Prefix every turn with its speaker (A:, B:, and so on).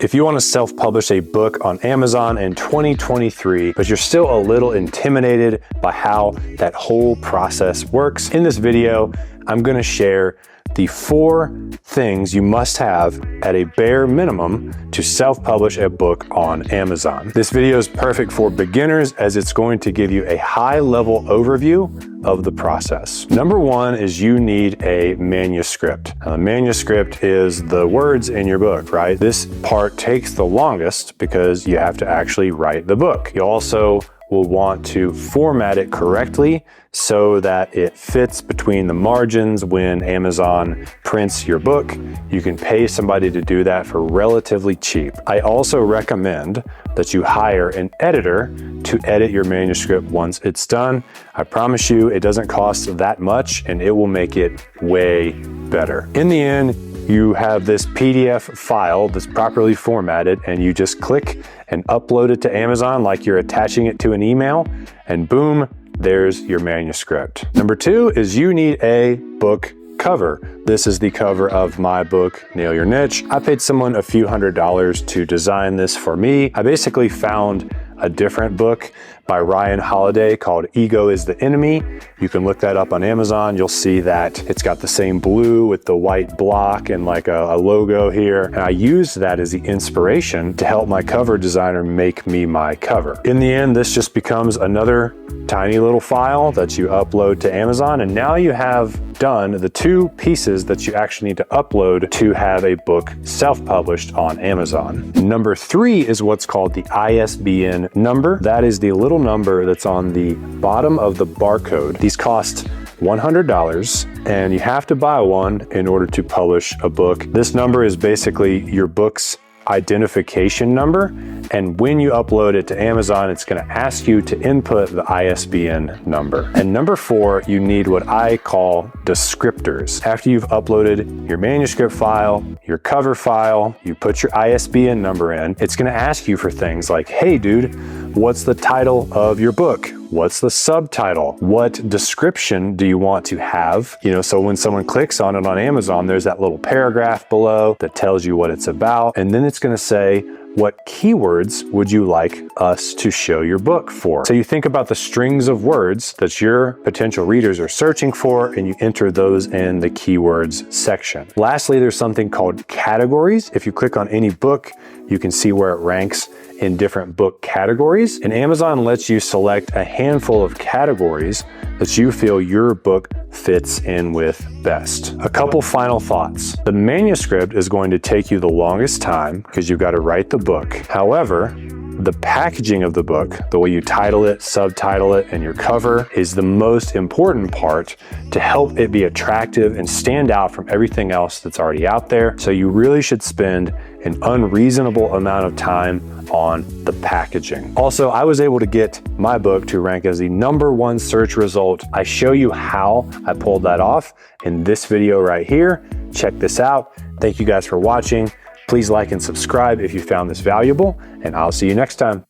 A: If you want to self-publish a book on Amazon in 2023, but you're still a little intimidated by how that whole process works, in this video, I'm going to share the 4 things you must have at a bare minimum to self-publish a book on Amazon. This video is perfect for beginners as it's going to give you a high-level overview of the process. Number 1 is you need a manuscript. Now, the manuscript is the words in your book, right? This part takes the longest because you have to actually write the book. You also will want to format it correctly so that it fits between the margins when Amazon prints your book. You can pay somebody to do that for relatively cheap. I also recommend that you hire an editor to edit your manuscript once it's done. I promise you it doesn't cost that much and it will make it way better. In the end, you have this PDF file that's properly formatted and you just click and upload it to Amazon like you're attaching it to an email, and boom, there's your manuscript. Number 2 is you need a book cover. This is the cover of my book, Nail Your Niche. I paid someone a few $100s to design this for me. I basically found a different book by Ryan Holiday called Ego is the Enemy. You can look that up on Amazon. You'll see that it's got the same blue with the white block and like a logo here. And I used that as the inspiration to help my cover designer make me my cover. In the end, this just becomes another tiny little file that you upload to Amazon. And now you have done the 2 pieces that you actually need to upload to have a book self-published on Amazon. Number 3 is what's called the ISBN number. That is the little number that's on the bottom of the barcode. These cost $100 and you have to buy one in order to publish a book. This number is basically your book's identification number, and when you upload it to Amazon, it's going to ask you to input the ISBN number. And number 4, you need what I call descriptors. After you've uploaded your manuscript file, your cover file, you put your ISBN number in, it's going to ask you for things like, hey dude, what's the title of your book? What's the subtitle? What description do you want to have? So when someone clicks on it on Amazon, there's that little paragraph below that tells you what it's about. And then it's going to say, what keywords would you like us to show your book for? So you think about the strings of words that your potential readers are searching for, and you enter those in the keywords section. Lastly, there's something called categories. If you click on any book, you can see where it ranks in different book categories. And Amazon lets you select a handful of categories that you feel your book fits in with best. A couple final thoughts. The manuscript is going to take you the longest time because you've got to write the book. However, the packaging of the book, the way you title it, subtitle it, and your cover is the most important part to help it be attractive and stand out from everything else that's already out there. So you really should spend an unreasonable amount of time on the packaging. Also, I was able to get my book to rank as the #1 search result. I show you how I pulled that off in this video right here. Check this out. Thank you guys for watching. Please like and subscribe if you found this valuable, and I'll see you next time.